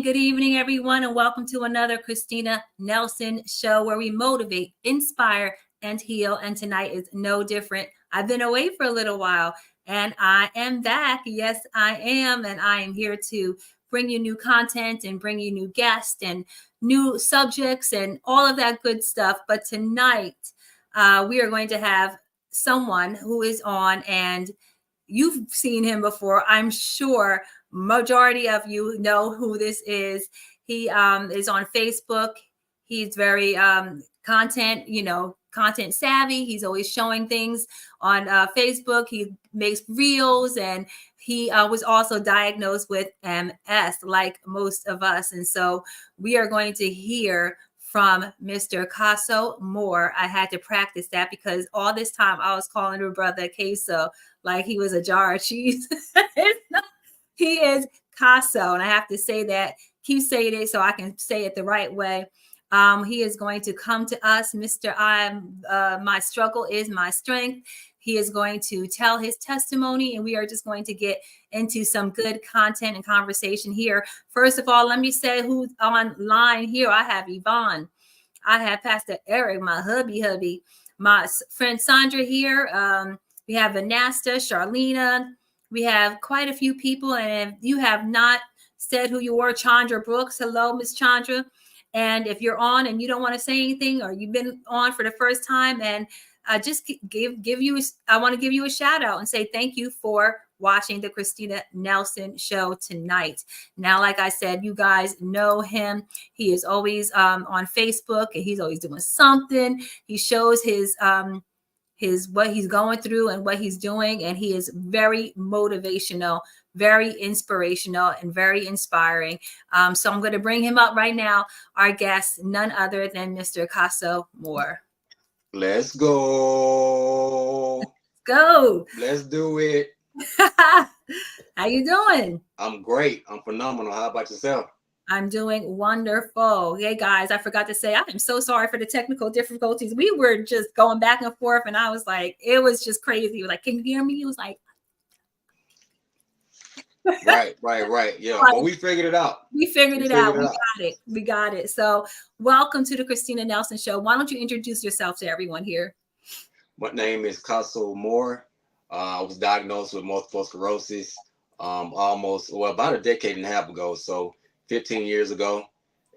Good evening, everyone, and welcome to another Christina Nelson show where we motivate, inspire, and heal. And tonight is no different. I've been away for a little while, and I am back. Yes, I am, and I am here to bring you new content and bring you new guests and new subjects and all of that good stuff. But tonight, we are going to have someone who is on, and you've seen him before, I'm sure. Majority of you know who this is. He is on Facebook. He's very content savvy. He's always showing things on Facebook. He makes reels, and he was also diagnosed with MS, like most of us. And so we are going to hear from Mr. Causso Moore. I had to practice that because all this time I was calling her brother Queso like he was a jar of cheese. He is Causso, and I have to say that, keep saying it so I can say it the right way. He is going to come to us, Mr. My struggle is my strength. He is going to tell his testimony, and we are just going to get into some good content and conversation here. First of all, let me say who's online here. I have Yvonne. I have Pastor Eric, my hubby, my friend Sandra here. We have Vanessa, Charlena. We have quite a few people, and if you have not said who you are, Chandra Brooks, hello, Miss Chandra. And if you're on and you don't want to say anything, or you've been on for the first time, and I want to give you a shout out and say thank you for watching the Christina Nelson show tonight. Now, like I said, you guys know him. He is always on Facebook, and he's always doing something. He shows his what he's going through and what he's doing, and he is very motivational, very inspirational, and very inspiring. So I'm going to bring him up right now, our guest, none other than Mr. Causso Moore. Let's go. Let's do it. How you doing? I'm great. I'm phenomenal. How about yourself? I'm doing wonderful. Hey guys, I forgot to say, I am so sorry for the technical difficulties. We were just going back and forth, and I was like, it was just crazy. Like, can you hear me? He was like, right. Yeah, but we figured it out. We figured it out. We got it. So welcome to the Christina Nelson show. Why don't you introduce yourself to everyone here? My name is Causso Moore. I was diagnosed with multiple sclerosis about a decade and a half ago. So 15 years ago,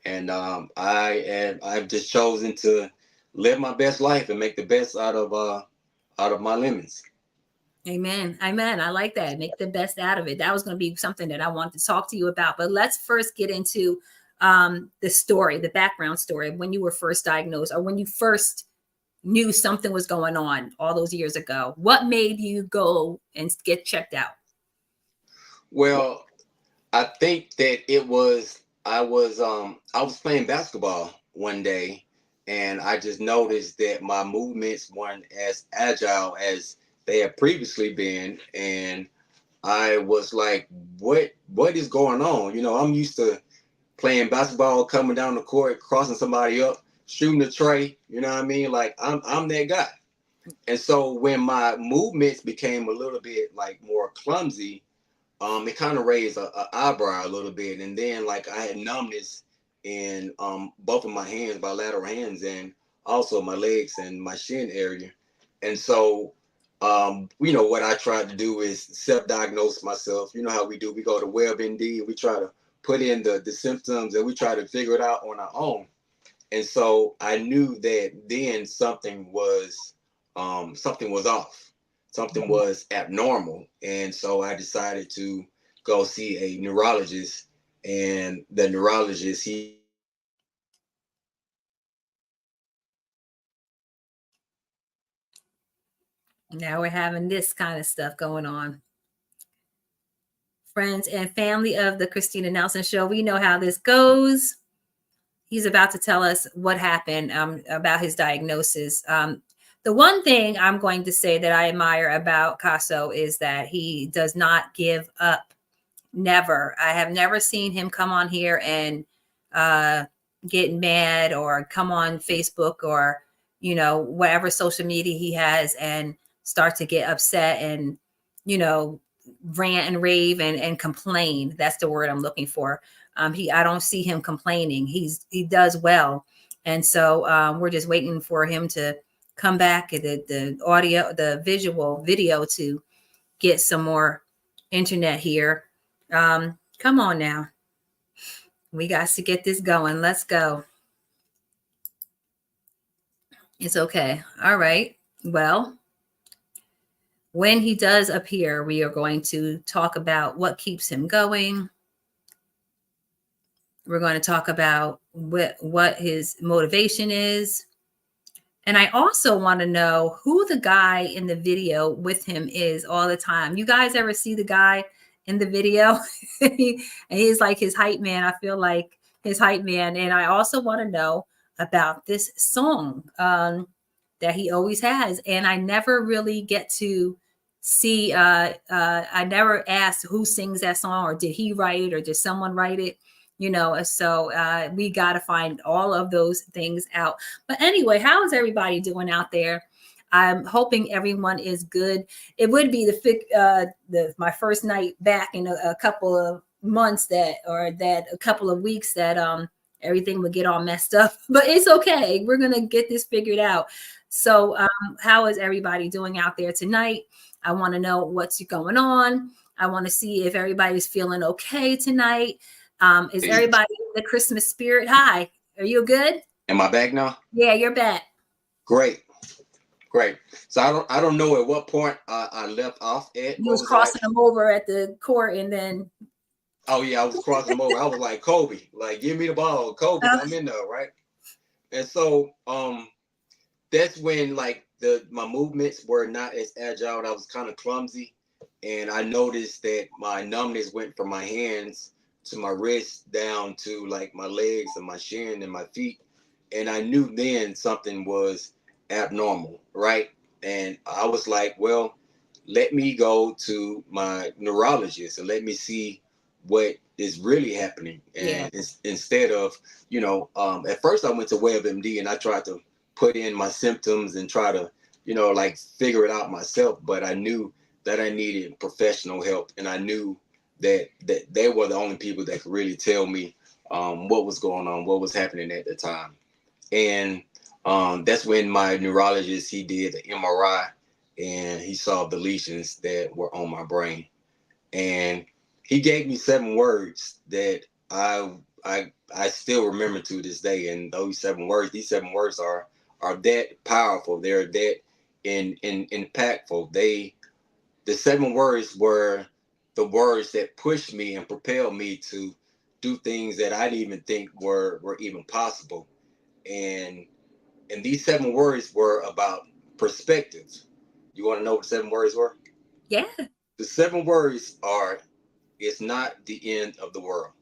and I've just chosen to live my best life and make the best out of my lemons. Amen. Amen. I like that. Make the best out of it. That was going to be something that I wanted to talk to you about. But let's first get into the story, the background story of when you were first diagnosed or when you first knew something was going on all those years ago. What made you go and get checked out? Well, I think that I was playing basketball one day, and I just noticed that my movements weren't as agile as they had previously been, and I was like, what is going on? You know, I'm used to playing basketball, coming down the court, crossing somebody up, shooting a tray. You know what I mean? Like I'm that guy. And so when my movements became a little bit like more clumsy, it kind of raised a eyebrow a little bit. And then like I had numbness in both of my hands, bilateral hands, and also my legs and my shin area. And so you know, what I tried to do is self-diagnose myself. You know how we do. We go to WebMD and we try to put in the symptoms and we try to figure it out on our own. And so I knew that then something was off, something was abnormal, and so I decided to go see a neurologist. And the neurologist, he Now we're having this kind of stuff going on. Friends and family of the Christina Nelson Show, we know how this goes. He's about to tell us what happened about his diagnosis. The one thing I'm going to say that I admire about Causso is that he does not give up. Never. I have never seen him come on here and get mad or come on Facebook or, you know, whatever social media he has and start to get upset and, you know, rant and rave and complain. That's the word I'm looking for. I don't see him complaining. He does well. And so we're just waiting for him to come back, the audio, the video to get some more internet here. Come on now. We got to get this going. Let's go. It's okay. All right. Well, when he does appear, we are going to talk about what keeps him going. We're going to talk about what his motivation is. And I also want to know who the guy in the video with him is all the time. You guys ever see the guy in the video? And he's like his hype man. I feel like his hype man. And I also want to know about this song that he always has. And I never really get to see, I never asked who sings that song, or did he write it, or did someone write it? You know, so we got to find all of those things out. But anyway, how is everybody doing out there? I'm hoping everyone is good. It would be my first night back in a couple of months a couple of weeks that everything would get all messed up. But it's okay. We're gonna get this figured out. So how is everybody doing out there tonight? I want to know what's going on. I want to see if everybody's feeling okay tonight. Is everybody in the Christmas spirit? Hi, are you good? Am I back now? Yeah, you're back. Great. So I don't know at what point I left off at. You was crossing them over at the court, and then. Oh yeah, I was crossing them over. I was like, Kobe, like give me the ball, Kobe. I'm in there, right? And so that's when like my movements were not as agile. I was kind of clumsy, and I noticed that my numbness went from my hands to my wrists down to like my legs and my shin and my feet. And I knew then something was abnormal, right? And I was like, well, let me go to my neurologist and let me see what is really happening. And instead of, you know, at first I went to WebMD and I tried to put in my symptoms and try to, you know, like figure it out myself. But I knew that I needed professional help, and I knew that they were the only people that could really tell me what was going on, what was happening at the time. And that's when my neurologist, he did the MRI and he saw the lesions that were on my brain. And he gave me 7 words that I still remember to this day. And these 7 words are that powerful. They're that impactful. the 7 words were the words that pushed me and propelled me to do things that I didn't even think were even possible. And these 7 words were about perspective. You want to know what the 7 words were? Yeah. The 7 words are, it's not the end of the world.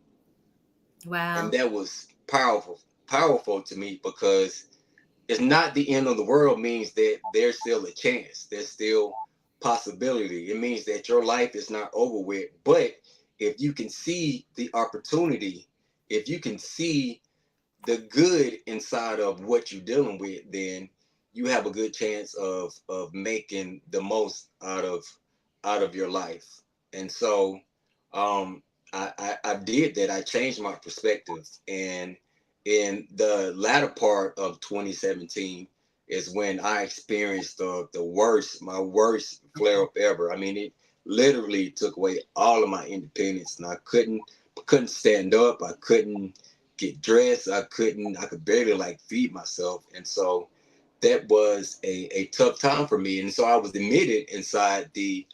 Wow. And that was powerful to me, because it's not the end of the world means that there's still a chance. There's still possibility. It means that your life is not over with. But if you can see the opportunity, if you can see the good inside of what you're dealing with, then you have a good chance of making the most out of your life. And so um I did that. I changed my perspective. And in the latter part of 2017 is when I experienced my worst flare up ever. I mean, it literally took away all of my independence, and I couldn't stand up. I couldn't get dressed. I could barely like feed myself. And so that was a tough time for me. And so I was admitted inside the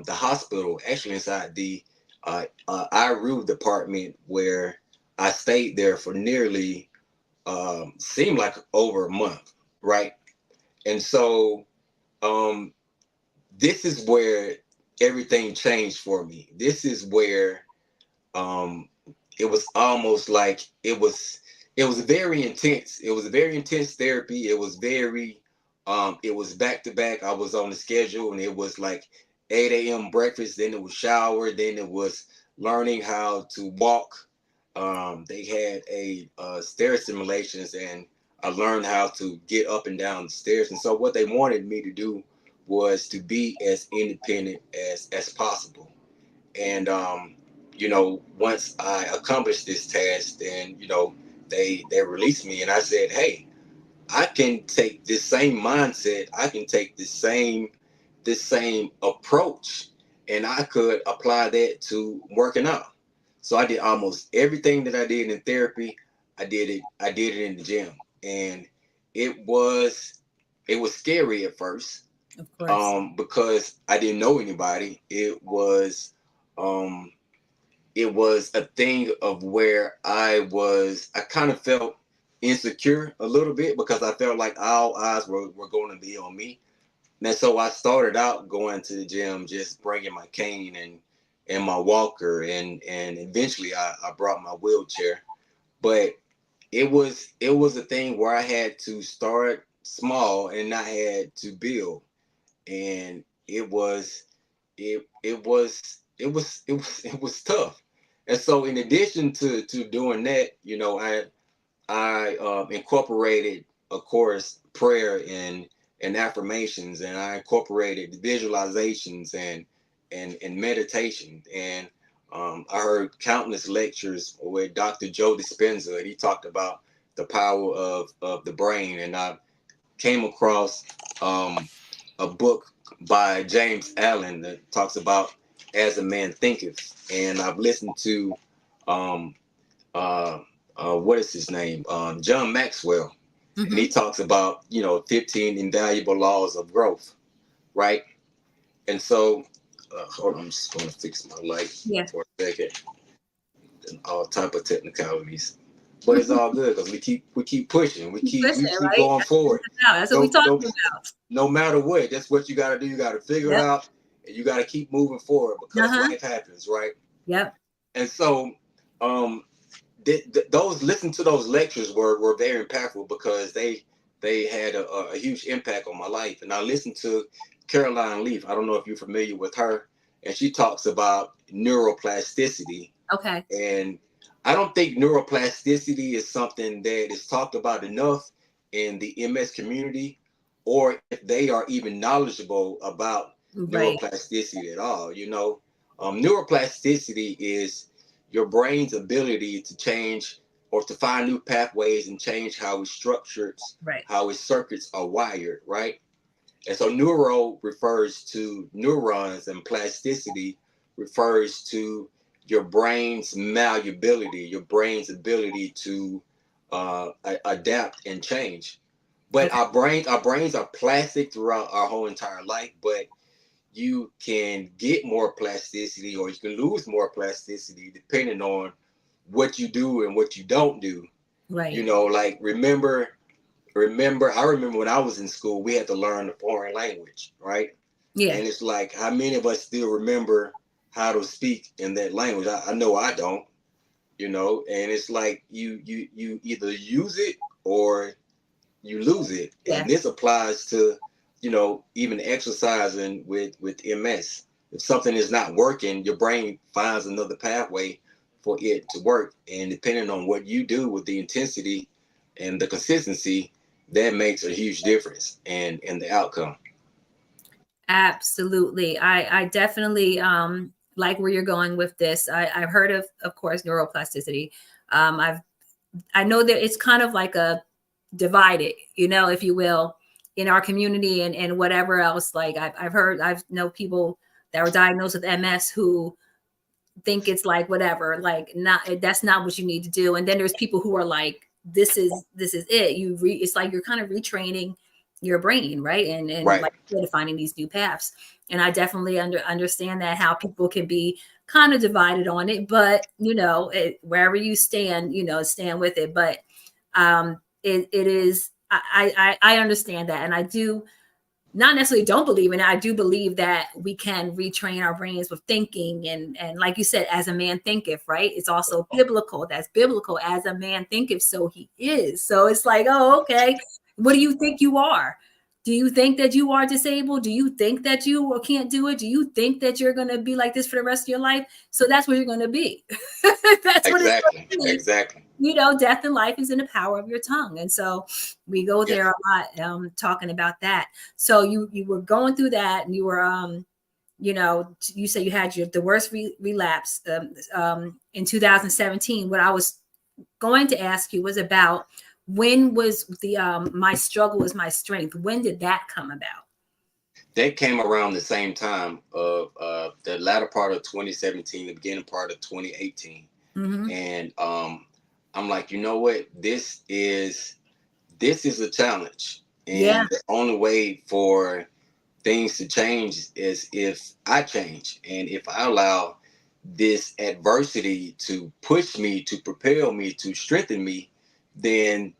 hospital, actually inside the IRU department, where I stayed there for nearly seemed like over a month, right? And so um, this is where everything changed for me. This is where um, it was almost like it was very intense. It was a very intense therapy. It was back to back. I was on the schedule, and it was like 8 a.m. breakfast, then it was shower, then it was learning how to walk. They had a stair simulations, and I learned how to get up and down the stairs. And so what they wanted me to do was to be as independent as possible. And once I accomplished this task, then they released me, and I said, hey, I can take this same mindset, I can take this same approach, and I could apply that to working out. So I did almost everything that I did in therapy. I did it in the gym. And it was it was scary at first, Of course. because I didn't know anybody. Um it was a thing of where I kind of felt insecure a little bit, because I felt like all eyes were going to be on me. And so I started out going to the gym, just bringing my cane and my walker, and eventually I brought my wheelchair. But it was a thing where I had to start small, and I had to build. And it was tough. And so in addition to doing that, I incorporated, of course, prayer and affirmations, and I incorporated visualizations and meditation. And I heard countless lectures with Dr. Joe Dispenza, and he talked about the power of the brain. And I came across a book by James Allen that talks about As a Man Thinketh. And I've listened to um, uh, what is his name? John Maxwell. And he Mm-hmm. talks about, 15 invaluable laws of growth, right? And so, hold on, I'm just going to fix my light Yeah. for a second. And all type of technicalities. But it's all good, because we keep pushing. We Keep keep we pushing, keep right? going That's what forward. it's about. That's what we No, talking no, about. no matter what, that's what you got to do. You got to figure it Yep. out, and you got to keep moving forward, because Uh-huh. life happens, right? Yep. And so, um, those listen to those lectures were very impactful, because they had a huge impact on my life. And I listened to Caroline Leaf. I don't know if you're familiar with her, and she talks about neuroplasticity. Okay. And I don't think neuroplasticity is something that is talked about enough in the MS community, or if they are even knowledgeable about Right. neuroplasticity at all. Neuroplasticity is your brain's ability to change, or to find new pathways and change Right. how its circuits are wired, right? And so neuro refers to neurons, and plasticity refers to your brain's malleability, your brain's ability to adapt and change. But Okay. our brains are plastic throughout our whole entire life. But you can get more plasticity or you can lose more plasticity depending on what you do and what you don't do. Right. You know, like I remember when I was in school, we had to learn a foreign language, right? Yeah. And it's like, how many of us still remember how to speak in that language? I know I don't, you know, and it's like you either use it or you lose it. Yeah. And this applies to, you know, even exercising with MS. If something is not working, your brain finds another pathway for it to work. And depending on what you do with the intensity and the consistency, that makes a huge difference in the outcome. Absolutely. I definitely like where you're going with this. I've heard of course, neuroplasticity. I know that it's kind of like a divided, you know, if you will, in our community and whatever else. Like I've know people that were diagnosed with MS who think it's like whatever, like not that's not what you need to do. And then there's people who are like, this is it. It's like you're kind of retraining your brain, right? And Right. like finding these new paths. And I definitely understand that how people can be kind of divided on it, but you know, wherever you stand, you know, stand with it. But it is I understand that, and I do not necessarily don't believe in it. I do believe that we can retrain our brains with thinking and like you said, as a man thinketh, right? It's also biblical. That's biblical. As a man thinketh, so he is. So it's like, oh, okay. What do you think you are? Do you think that you are disabled? Do you think that you can't do it? Do you think that you're going to be like this for the rest of your life? So that's what you're going to be. That's what it's Exactly. going to be. Exactly. You know, death and life is in the power of your tongue. And so we go Yeah. there a lot talking about that. So you were going through that, and you were you know, you said you had the worst relapse in 2017. What I was going to ask you was about, when was the my struggle is my strength? When did that come about? That came around the same time of the latter part of 2017, the beginning part of 2018. Mm-hmm. And I'm like, you know what? This is a challenge, Yeah, and the only way for things to change is if I change, and if I allow this adversity to push me, to propel me, to strengthen me, then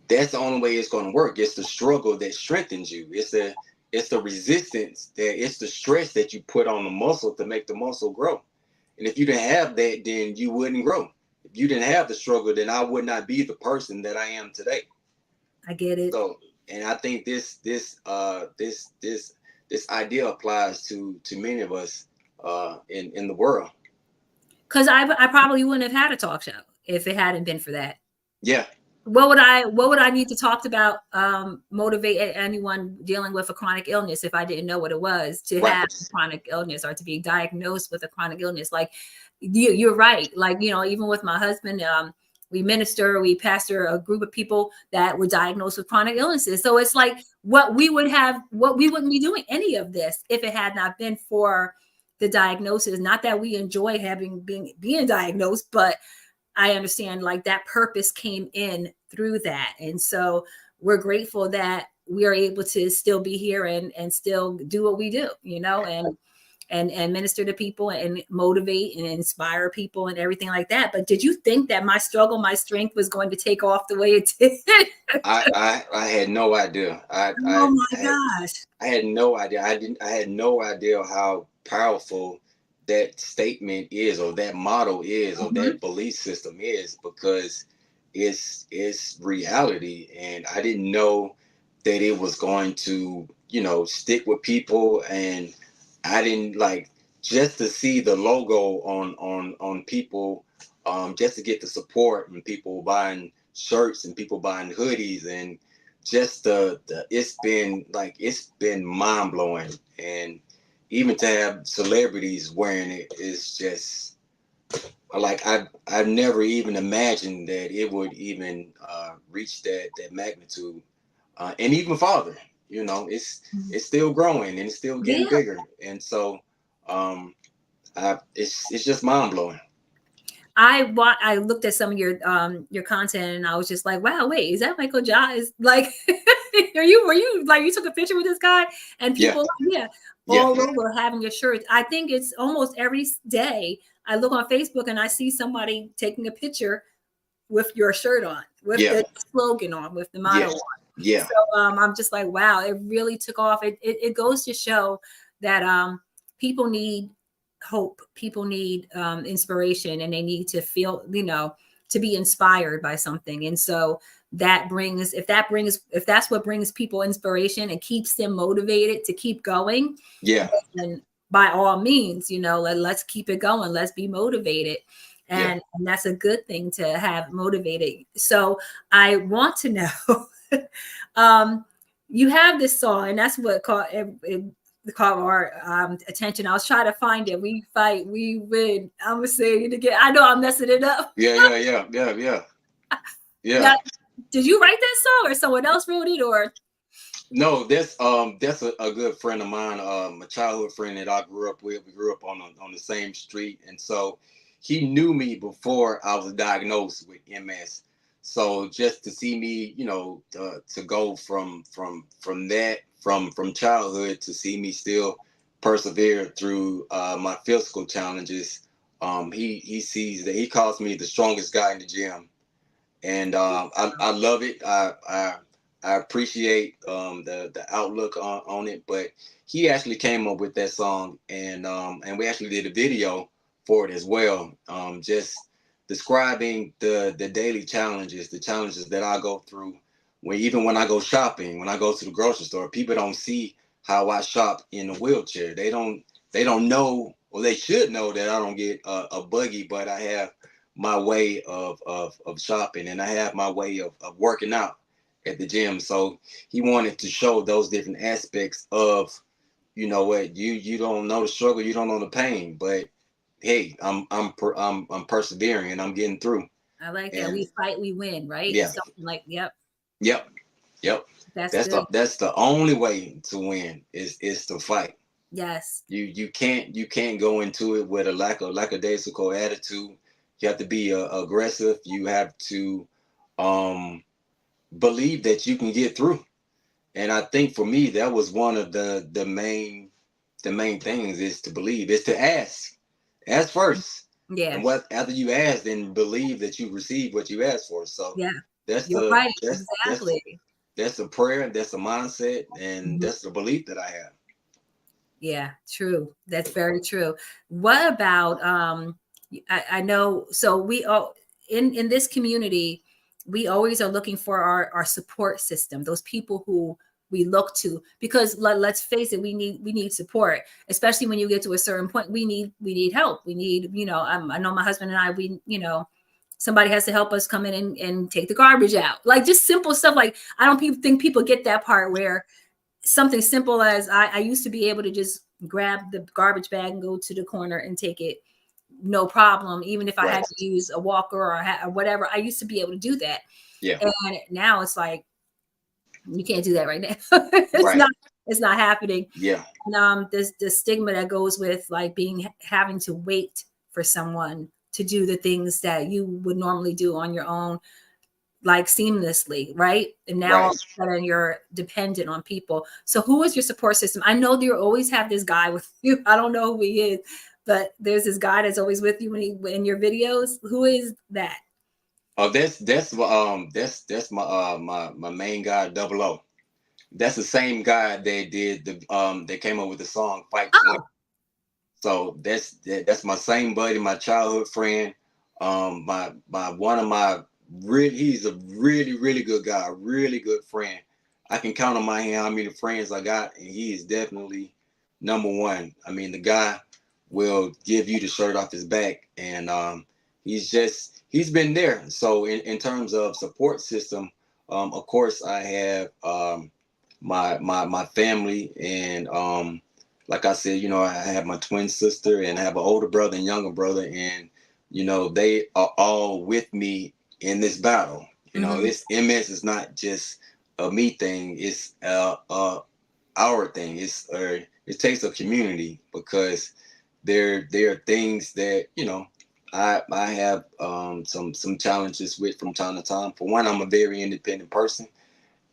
that's the only way it's going to work. It's the struggle that strengthens you. It's the resistance, that it's the stress that you put on the muscle to make the muscle grow. And if you didn't have that, then you wouldn't grow. If you didn't have the struggle, then I would not be the person that I am today. I get it. So, and I think this idea applies to many of us in the world. Because I probably wouldn't have had a talk show if it hadn't been for that. Yeah. What would I need to talk about, motivate anyone dealing with a chronic illness if I didn't know what it was to Right. have chronic illness or to be diagnosed with a chronic illness? Like you're right. Like, you know, even with my husband, we pastor a group of people that were diagnosed with chronic illnesses. So it's like what we wouldn't be doing any of this if it had not been for the diagnosis. Not that we enjoy being diagnosed, but I understand like that purpose came in through that. And so we're grateful that we are able to still be here and still do what we do, you know, and minister to people and motivate and inspire people and everything like that. But did you think that my struggle, my strength was going to take off the way it did? I had no idea. Oh my gosh. I had no idea. I had no idea how powerful that statement is, or that motto is, or Mhm. that belief system is, because it's reality. And I didn't know that it was going to, you know, stick with people. And I didn't like, just to see the logo on people, just to get the support and people buying shirts and people buying hoodies, and just the it's been mind blowing. And even to have celebrities wearing it is just like, I've never even imagined that it would even reach that magnitude, and even farther. You know, it's still growing and it's still getting Yeah. bigger. And so it's just mind blowing. I looked at some of your content, and I was just like, wow, wait, is that Michael John? Is like, were you like, you took a picture with this guy? And Yeah. people, yeah. Yeah. all over having your shirts. I think it's almost every day I look on Facebook and I see somebody taking a picture with your shirt on, with Yeah. the slogan on, with the motto Yeah. on. Yeah. So I'm just like, wow, it really took off. It goes to show that people need hope, people need inspiration, and they need to feel, to be inspired by something. And so if that's what brings people inspiration and keeps them motivated to keep going, Yeah. then by all means, let's keep it going. Let's be motivated. Yeah. And that's a good thing to have motivated. So I want to know, you have this song, and that's what caught our attention. I was trying to find it. We fight, we win. I'm gonna say it again. I know I'm messing it up. Yeah. Now, did you write that song, or someone else wrote it, or? No, that's a good friend of mine, a childhood friend that I grew up with. We grew up on the same street, and so he knew me before I was diagnosed with MS. So just to see me, to go from childhood to see me still persevere through my physical challenges, he sees that. He calls me the strongest guy in the gym, and I love it. I appreciate the outlook on it, but he actually came up with that song, and we actually did a video for it as well, just describing the daily challenges, the challenges that I go through even when I go shopping, when I go to the grocery store. People don't see how I shop in a wheelchair. They don't know, or they should know, that I don't get a buggy, but I have my way of shopping, and I have my way of working out at the gym. So he wanted to show those different aspects of, what, you don't know the struggle, you don't know the pain, but hey, I'm persevering and I'm getting through. I like that. And We fight, we win, right? yeah, Something like, yep, yep, yep. that's That's good. the only way to win is to fight. Yes. You can't go into it with a lackadaisical attitude. You have to be aggressive. You have to um, believe that you can get through. And I think for me, that was one of the main things, is to believe, is to ask first, Yeah. and what after you ask, then believe that you receive what you ask for. So Yeah. that's You're the right. that's Exactly. that's the prayer, that's the mindset, and Mhm. that's the belief that I have. Yeah, true. That's very true. What about I know, so we all in this community, we always are looking for our support system, those people who we look to, because let's face it, we need support, especially when you get to a certain point. We need help. We need, I know my husband and I, somebody has to help us come in and take the garbage out. Like, just simple stuff. Like, I don't think people get that part, where something simple as I used to be able to just grab the garbage bag and go to the corner and take it, no problem, even if I Right. had to use a walker or whatever. I used to be able to do that. Yeah. And now it's like, you can't do that right now. it's Right. not it's not happening. Yeah. And there's the stigma that goes with, like, having to wait for someone to do the things that you would normally do on your own, like, seamlessly, right? And now all Right. of a sudden you're dependent on people. So who is your support system? I know you always have this guy with you. I don't know who he is, but there's this guy that's always with you in your videos. Who is that? Oh, that's my main guy, Double O. That's the same guy that did they came up with the song "Fight to Win." Oh, So that's my same buddy, my childhood friend. My one of my he's a really good guy, really good friend. I can count on my hand how many friends I got, and he is definitely number one. I mean, the guy will give you the shirt off his back, and he's been there. So in terms of support system, of course I have my family, and like I said, I have my twin sister, and I have an older brother and younger brother, and they are all with me in this battle. mhm. This MS is not just a me thing; it's our thing. It takes a community, because there are things that I have some challenges with from time to time. For one, I'm a very independent person,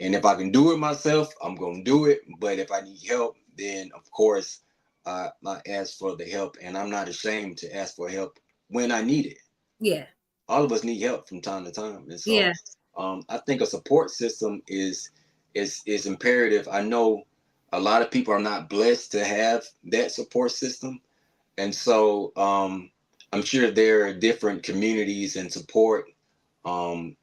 and if I can do it myself, I'm gonna do it. But if I need help, then of course I ask for the help, and I'm not ashamed to ask for help when I need it. Yeah. All of us need help from time to time, and so Yeah. I think a support system is imperative. I know a lot of people are not blessed to have that support system, and so I'm sure there are different communities and support um,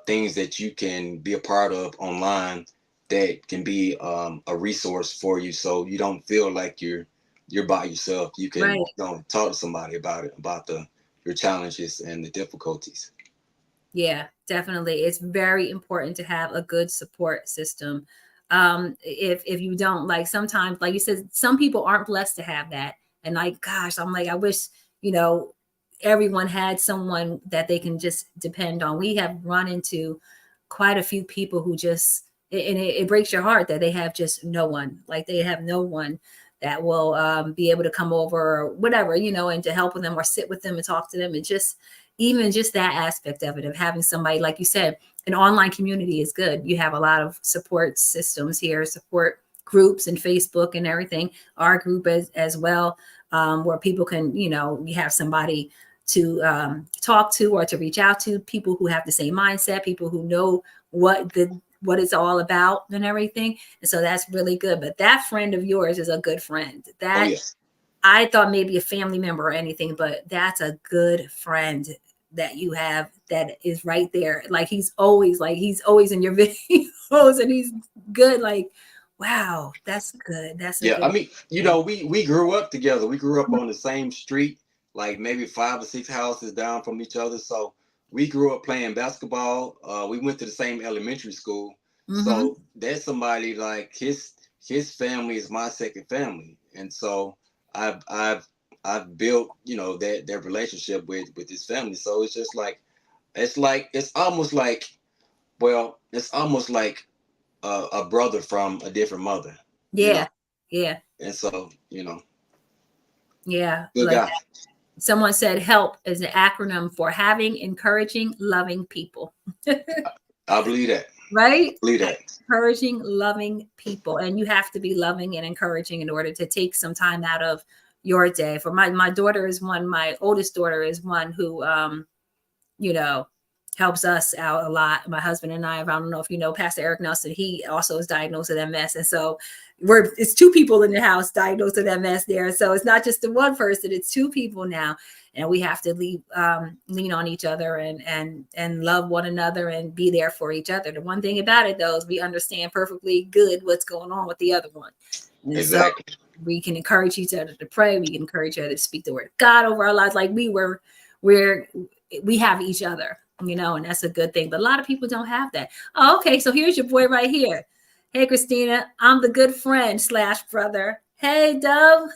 things that you can be a part of online that can be a resource for you, so you don't feel like you're by yourself. You can Right. talk to somebody about it, about the your challenges and the difficulties. Yeah, definitely. It's very important to have a good support system. If you don't, like, sometimes, like you said, some people aren't blessed to have that. And like, gosh, I'm like, I wish, you know, everyone had someone that they can just depend on. We have run into quite a few people who just, and it breaks your heart that they have just no one. Like, they have no one that will be able to come over or whatever, you know, and to help with them or sit with them and talk to them. And just, even just that aspect of it, of having somebody, like you said, an online community is good. You have a lot of support systems here, support groups and Facebook and everything. Our group as well, where people can, you know, you have somebody to talk to or to reach out to, people who have the same mindset, people who know what it's all about and everything. And so that's really good. But that friend of yours is a good friend. Oh That, yes. I thought maybe a family member or anything, but that's a good friend that you have that is right there. He's always in your videos and he's good. Like, wow, that's good. That's a Yeah, I good mean, thing. we grew up together. We grew up on the same street, like maybe 5 or 6 houses down from each other. So we grew up playing basketball. We went to the same elementary school. Mm-hmm. So there's somebody like his family is my second family, and so I've I've I've built that relationship with his family. So it's just like it's almost like, well, it's almost like a brother from a different mother, you know. Yeah. Yeah. And so, Yeah. good Like, guy. someone said, HELP is an acronym for having, encouraging, loving people. I believe that. Right? Believe that. Encouraging, loving people. And you have to be loving and encouraging in order to take some time out of your day. For my daughter is one, my oldest daughter is one who you know, helps us out a lot. My husband and I don't know if you know Pastor Eric Nelson, he also is diagnosed with MS. And so it's two people in the house diagnosed with MS there. So it's not just the one person, it's two people now. And we have to lean on each other and love one another and be there for each other. The one thing about it, though, is we understand perfectly good what's going on with the other one. And so Exactly. we can encourage each other to pray. We can encourage each other to speak the word of God over our lives. Like we have each other, you know, and that's a good thing. But a lot of people don't have that. Oh, okay. So here's your boy right here. Hey, Christina, I'm the good friend / brother. Hey, Dove.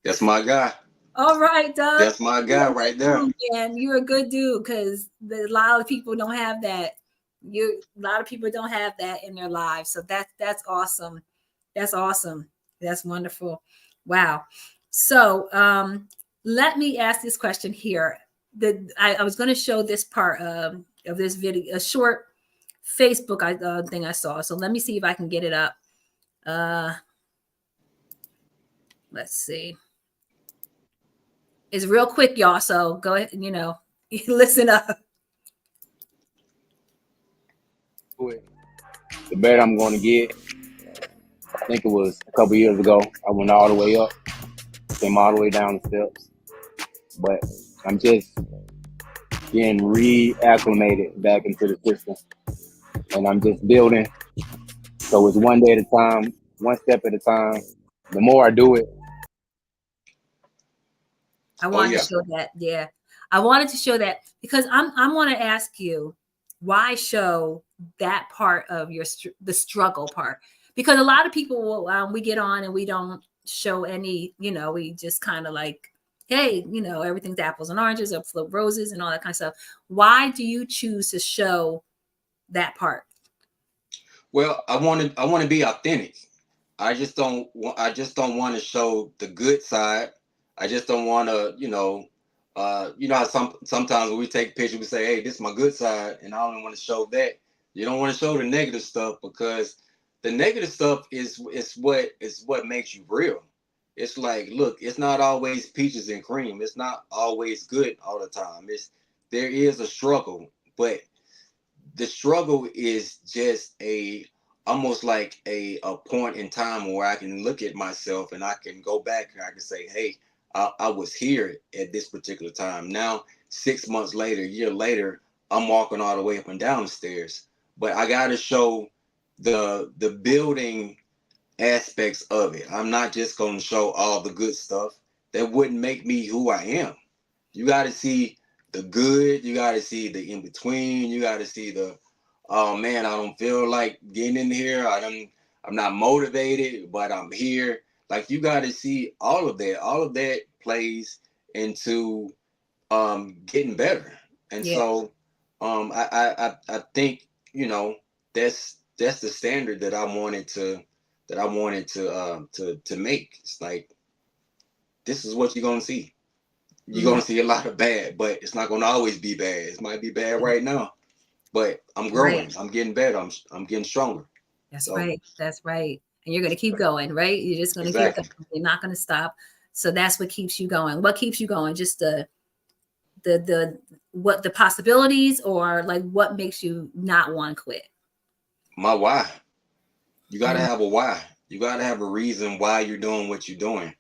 That's my guy. All right, Dove. That's my You're guy a right good there. dude, man. You're a good dude because a lot of people don't have that. A lot of people don't have that in their lives. So that's awesome. That's awesome. That's wonderful. Wow. So let me ask this question here. I was going to show this part of this video, a short Facebook thing I saw. So let me see if I can get it up. Let's see. It's real quick, y'all. So go ahead, listen up. The better I'm going to get. I think it was a couple years ago. I went all the way up, came all the way down the steps, but I'm just getting reacclimated back into the system, and I'm just building. So it's one day at a time, one step at a time. The more I do it, I Oh wanted to yeah. show that. Yeah. I wanted to show that because I want to ask you, why show that part of the struggle part? Because a lot of people will, we get on and we don't show any, we just kind of like, hey, everything's apples and oranges or flip roses and all that kind of stuff. Why do you choose to show that part? Well, I want to be authentic. I just don't want to show the good side. I just don't want to, how sometimes when we take pictures, we say, "Hey, this is my good side," and I don't want to show that. You don't want to show the negative stuff because the negative stuff is what makes you real. It's like, look, it's not always peaches and cream. It's not always good all the time. There is a struggle, but the struggle is just a almost like a point in time where I can look at myself and I can go back and I can say, hey, I was here at this particular time. Now, 6 months later, a year later, I'm walking all the way up and down the stairs. But I got to show the building aspects of it. I'm not just going to show all the good stuff. That wouldn't make me who I am. You got to see the good. You got to see the in between. You got to see the, oh man, I don't feel like getting in here. I'm not motivated, but I'm here. Like, you got to see all of that. All of that plays into getting better. And Yeah. so I think, you know, that's the standard that I wanted to make. It's like, this is what you're gonna see. You're Mhm. gonna see a lot of bad, but it's not gonna always be bad. It might be bad right now, but I'm Right. growing. I'm getting better. I'm getting stronger. That's So right. That's right. And you're going to keep going, right? You're just going to keep going. exactly. You're not going to stop. So that's what keeps you going. What keeps you going? Just the what the possibilities, or like what makes you not want to quit? My why. You gotta Mm, have a why. You gotta have a reason why you're doing what you're doing.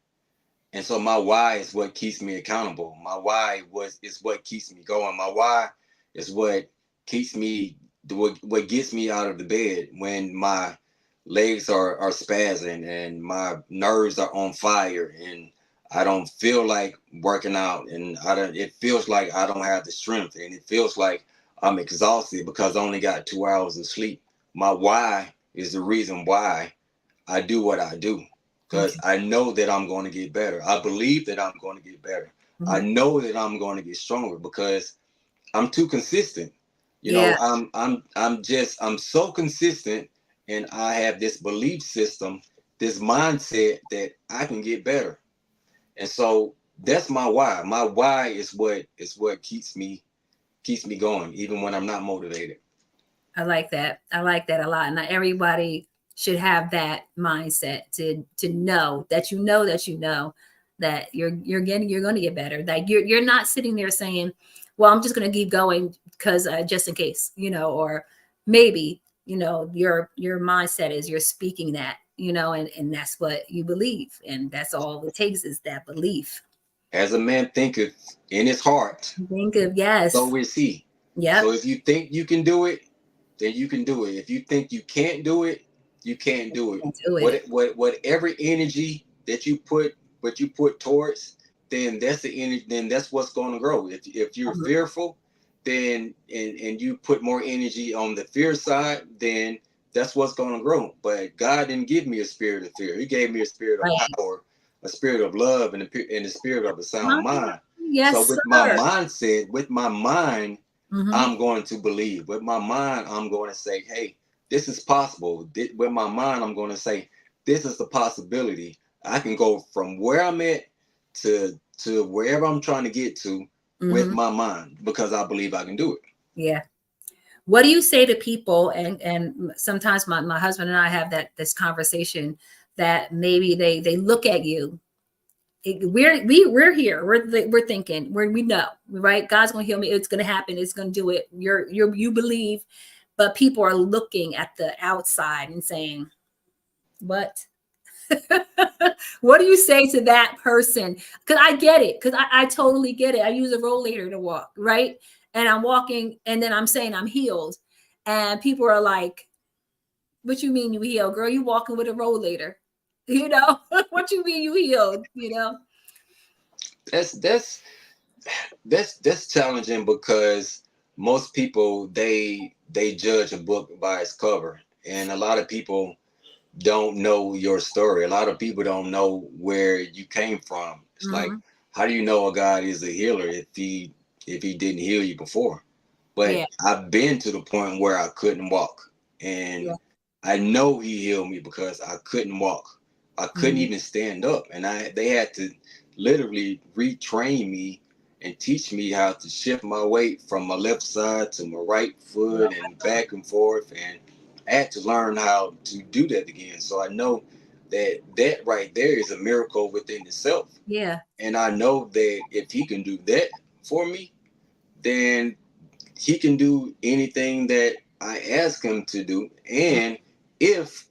And so my why is what keeps me accountable. My why is what keeps me going. My why is what keeps me what gets me out of the bed when my legs are spazzing and my nerves are on fire and I don't feel like working out, and I don't it feels like I don't have the strength, and it feels like I'm exhausted because I only got 2 hours of sleep. My why is the reason why I do what I do, because okay. I know that I'm going to get better. I believe that I'm going to get better. I Mhm. know that I'm going to get stronger because I'm too consistent. You Yeah, know, I'm so consistent, and I have this belief system, this mindset that I can get better. And so that's my why. My why is what keeps me going even when I'm not motivated. I like that. I like that a lot. And not everybody should have that mindset to know that that you're going to get better. That you're not sitting there saying, "Well, I'm just going to keep going because just in case," or maybe your mindset is you're speaking that, and that's what you believe, and that's all it takes is that belief. As a man thinketh in his heart, Think of yes, so is he. yep, So if you think you can do it, then you can do it. If you think you can't do it, you can't do it. do it. Whatever energy that you put towards, then that's the energy. Then that's what's going to grow. If you're Mhm. fearful, then and you put more energy on the fear side, then that's what's going to grow. But God didn't give me a spirit of fear. He gave me a spirit of Right. power, a spirit of love, and the spirit of a sound mind. So Yes, with my sir. mindset, with my mind, Mhm. I'm going to believe. With my mind, I'm going to say, hey, this is possible. With my mind, I'm going to say, this is the possibility. I can go from where I'm at to wherever I'm trying to get to with Mhm. my mind because I believe I can do it. Yeah. What do you say to people? And sometimes my husband and I have this conversation that maybe they look at you. We're here. We're thinking. We know, right? God's going to heal me. It's going to happen. It's going to do it. You believe, but people are looking at the outside and saying, "What? What do you say to that person?" Because I get it. Because I totally get it. I use a rollator to walk, right? And I'm walking, and then I'm saying I'm healed, and people are like, "What you mean you healed, girl? You walking with a rollator? What you mean you healed? That's that's that's challenging because most people they judge a book by its cover, and a lot of people don't know your story. A lot of people don't know where you came from. It's like, Hmm. how do you know a God is a healer if he didn't heal you before? But Yeah, I've been to the point where I couldn't walk, yeah, and I know He healed me because I couldn't walk. I couldn't hmm, even stand up, and they had to literally retrain me and teach me how to shift my weight from my left side to my right yeah. foot and back and forth. And I had to learn how to do that again. So I know that right there is a miracle within itself. Yeah. And I know that if he can do that for me, then he can do anything that I ask him to do. And if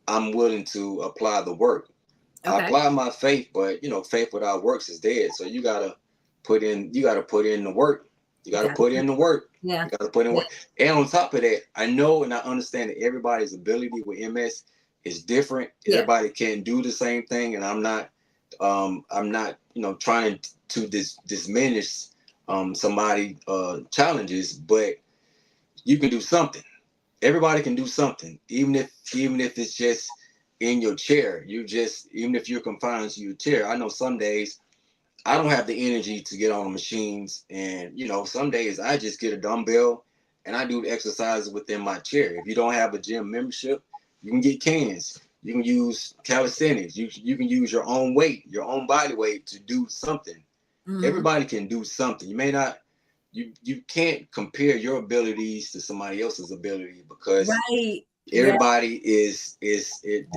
I'm willing to apply the work, I Okay. apply my faith, but faith without works is dead. So you gotta put in the work. You gotta Got put it. in the work. Yeah. You gotta put in Yeah. work. And on top of that, I know and I understand that everybody's ability with MS is different. Yeah. Everybody can't do the same thing, and I'm not trying to diminish somebody challenges, but you can do something. Everybody can do something, even if it's just in your chair. Even if you're confined to your chair. I know some days I don't have the energy to get on the machines, and some days I just get a dumbbell and I do the exercises within my chair. If you don't have a gym membership, you can get cans. You can use calisthenics. You can use your own weight, your own body weight to do something. Mm-hmm. Everybody can do something. You may not. You can't compare your abilities to somebody else's ability because Right. Yeah. So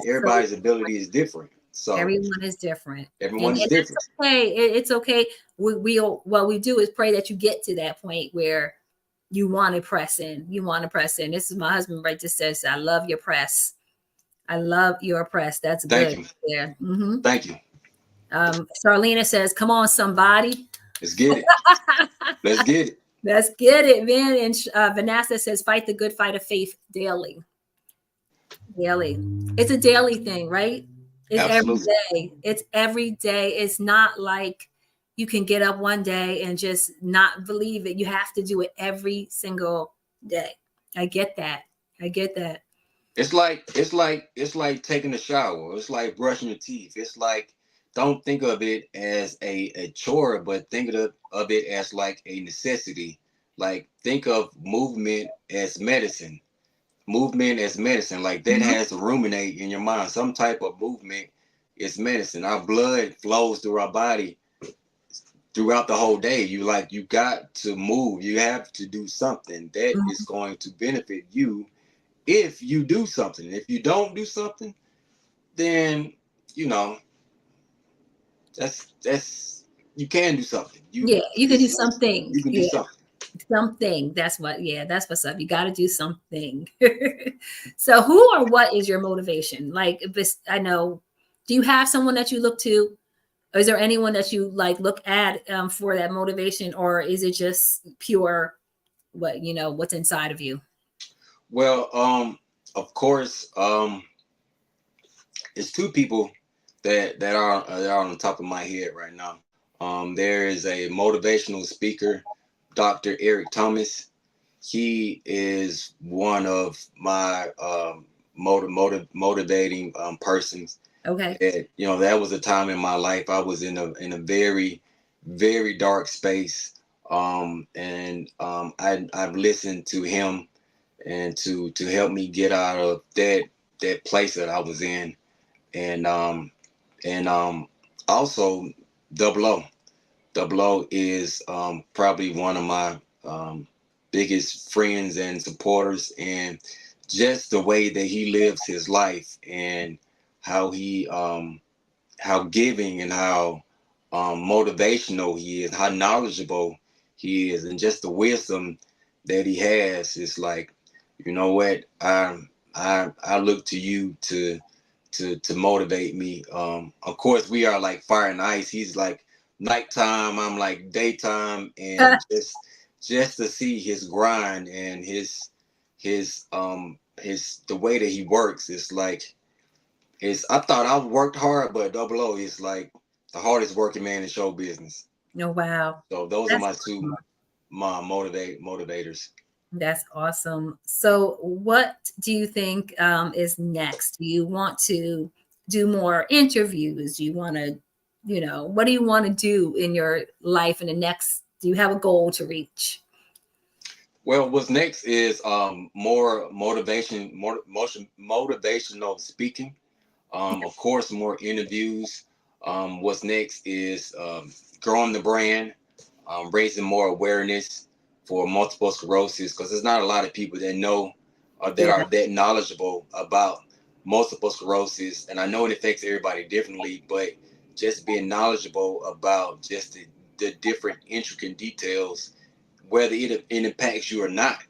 everybody's ability is different. So everyone is different. everyone is And that's different. okay. It's okay. What we do is pray that you get to that point where you want to press in. You want to press in. This is my husband right just says, I love your press. I love your press. That's Thank good. you. Yeah. Mm-hmm. Thank you. Charlena says, come on, somebody. Let's get it. Let's get it. Let's get it, man. And Vanessa says, fight the good fight of faith daily. Daily. It's a daily thing, right? It's every Absolutely. day. It's every day. It's not like you can get up one day and just not believe it. You have to do it every single day. I get that. I get that. It's like taking a shower. It's like brushing your teeth. It's like don't think of it as a chore, but think of it as like a necessity. Like think of movement as medicine. Movement as medicine. Like that Mhm. has to ruminate in your mind. Some type of movement is medicine. Our blood flows through our body throughout the whole day. You got to move. You have to do something that is Mhm. going to benefit you if you do something. If you don't do something, then you know that's you can do something. Yeah, you can do It's something. you can do Yeah, something. something. That's what's up. You got to do something. So, who or what is your motivation? Like, if it's, I know, do you have someone that you look to? Or is there anyone that you like look at for that motivation, or is it just pure what's inside of you? Well, of course, it's two people that are on the top of my head right now. There is a motivational speaker, Dr. Eric Thomas. He is one of my motivating persons. Okay. That was a time in my life I was in a very, very dark space. And I've listened to him and to help me get out of that place that I was in. And also Double O. Double O is probably one of my biggest friends and supporters, and just the way that he lives his life and how he how giving and how motivational he is, how knowledgeable he is, and just the wisdom that he has is like, you know what, I look to you to motivate me. Of course, we are like fire and ice. He's like nighttime, I'm like daytime, and just to see his grind and his the way that he works, it's like I thought I worked hard, but Double O is like the hardest working man in show business. Oh wow, So those are that's my two motivators. that's awesome. So, what do you think is next? Do you want to do more interviews? Do you want to, what do you want to do in your life in the next? Do you have a goal to reach? Well, what's next is more motivational speaking. Of course, more interviews. What's next is growing the brand, raising more awareness for multiple sclerosis, because there's not a lot of people that know that are that knowledgeable about multiple sclerosis. And I know it affects everybody differently, but just being knowledgeable about just the different intricate details, whether it impacts you or not.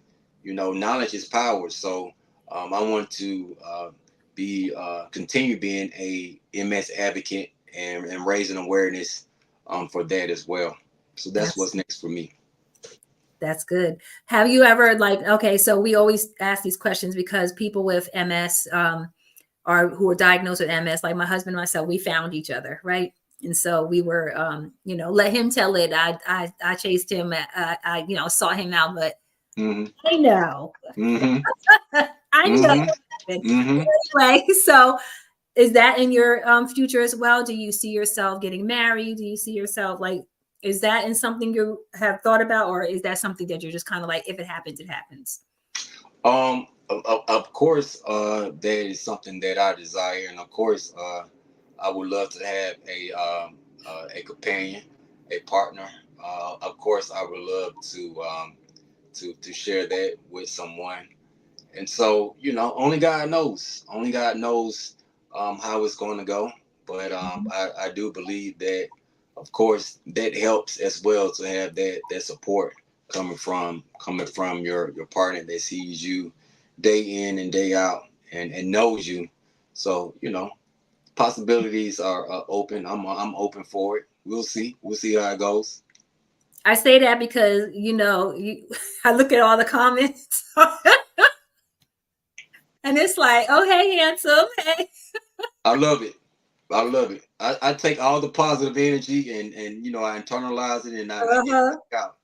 You know, knowledge is power. So I want to continue being a MS advocate and raising awareness for that as well. So that's what's next for me. That's good. Have you ever okay, so we always ask these questions because people with MS or who are diagnosed with MS, like my husband and myself, we found each other, right? And so we were, let him tell it. I chased him. I saw him out, but I know. I know. Anyway, so is that in your future as well? Do you see yourself getting married? Do you see yourself is that in something you have thought about, or is that something that you're just kind of like, if it happens, it happens? Of course, that is something that I desire, and of course, I would love to have a companion, a partner. Of course, I would love to share that with someone. And so, only God knows. Only God knows how it's going to go. But I do believe that, of course, that helps as well to have that support coming from your partner that sees you day in and day out and knows you. So, possibilities are open. I'm open for it. We'll see. We'll see how it goes. I say that because, I look at all the comments. And it's like, oh, hey, handsome. Hey. I love it. I love it. I take all the positive energy and I internalize it and I get it out.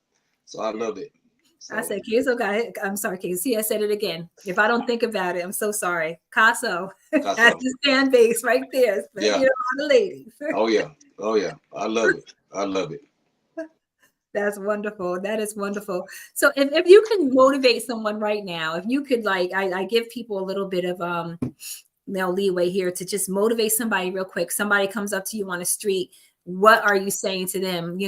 So I love it. So. I said, Causso I'm sorry, Causso. See, I said it again. If I don't think about it, I'm so sorry. Causso. That's his fan base right there. Yeah. All the ladies. Oh, yeah. Oh, yeah. I love it. I love it. That's wonderful. That is wonderful. So if you can motivate someone right now, if you could I give people a little bit of leeway here to just motivate somebody real quick. Somebody comes up to you on the street. What are you saying to them?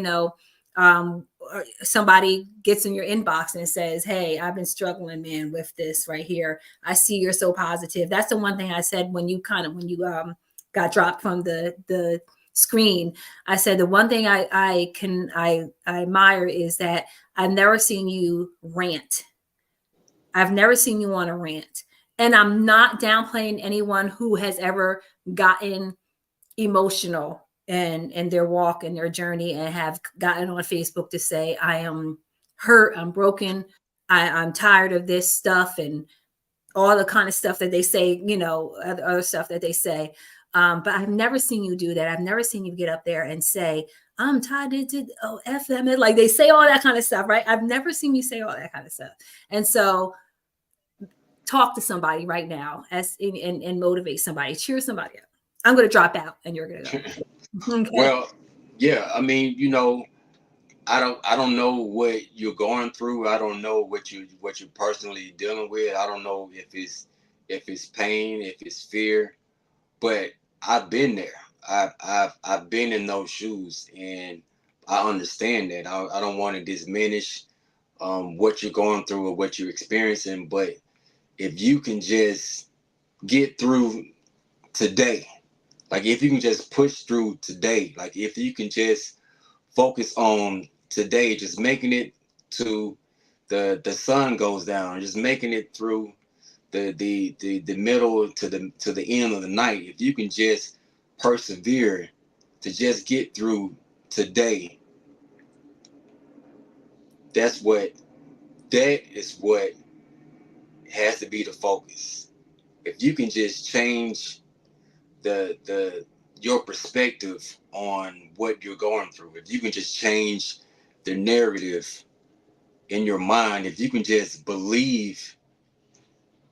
Somebody gets in your inbox and says, hey, I've been struggling, man, with this right here. I see you're so positive. That's the one thing I said when you got dropped from the screen. I said the one thing I admire is that I've never seen you rant. I've never seen you on a rant. And I'm not downplaying anyone who has ever gotten emotional in their walk and their journey and have gotten on Facebook to say, I am hurt, I'm broken, I'm tired of this stuff and all the kind of stuff that they say, other stuff that they say. But I've never seen you do that. I've never seen you get up there and say, I'm tired of F them. Like they say all that kind of stuff, right? I've never seen you say all that kind of stuff. And so talk to somebody right now and motivate somebody, cheer somebody up. I'm going to drop out and you're going to go. Okay. Well, yeah, I mean, I don't know what you're going through. I don't know what you're personally dealing with. I don't know if it's pain, if it's fear, but I've been there. I've been in those shoes, and I understand that. I don't want to diminish what you're going through or what you're experiencing, but if you can just get through today, like if you can just push through today, like if you can just focus on today, just making it to the sun goes down, just making it through the middle to the end of the night. If you can just persevere to just get through today, that is what has to be the focus. If you can just change your perspective on what you're going through, if you can just change the narrative in your mind, if you can just believe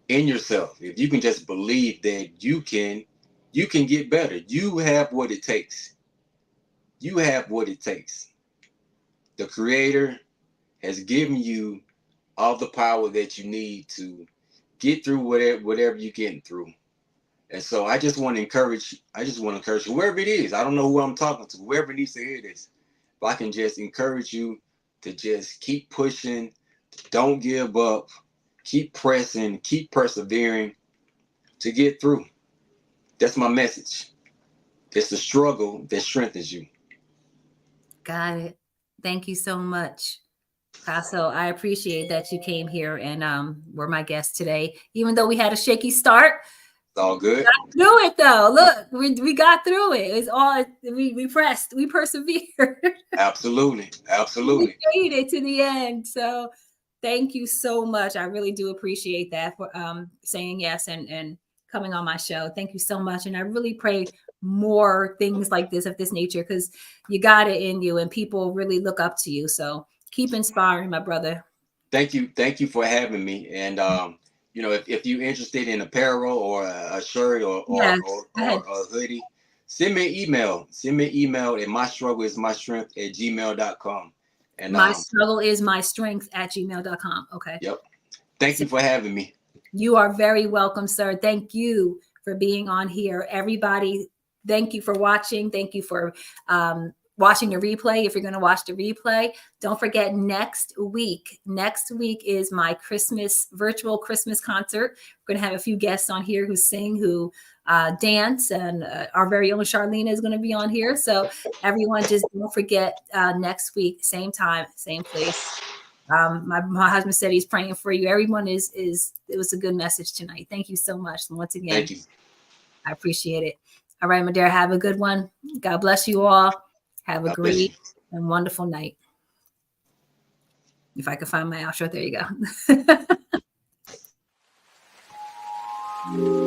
in yourself, if you can just believe that you can get better, you have what it takes. You have what it takes. The Creator has given you all the power that you need to get through whatever you're getting through. And so I just want to encourage whoever it is. I don't know who I'm talking to, whoever needs to hear this. If I can just encourage you to just keep pushing, don't give up, keep pressing, keep persevering to get through. That's my message. It's the struggle that strengthens you. Got it. Thank you so much, Causso. I appreciate that you came here and were my guest today. Even though we had a shaky start, It's all good. got through it though. Look, we got through it. It's all we pressed, we persevered. Absolutely. Absolutely. We made it to the end. So thank you so much. I really do appreciate that for saying yes and coming on my show. Thank you so much. And I really pray more things like this of this nature, because you got it in you and people really look up to you. So keep inspiring, my brother. Thank you. Thank you for having me. And you know, if you're interested in apparel or a shirt or Yes, or a hoodie, send me an email. Send me an email at mystruggleismystrength@gmail.com. And my struggle is my strength at gmail.com. Okay. Yep. Thank you for having me. You are very welcome, sir. Thank you for being on here. Everybody, thank you for watching. Thank you for watching the replay. If you're going to watch the replay, don't forget next week is my virtual Christmas concert. We're going to have a few guests on here who sing, who dance, and our very own Charlene is going to be on here. So everyone, just don't forget next week, same time, same place. My husband said he's praying for you. Everyone it was a good message tonight. Thank you so much. And once again, Thank you. I appreciate it. All right, my dear, have a good one. God bless you all. Have a great and wonderful night. If I can find my outro, there you go.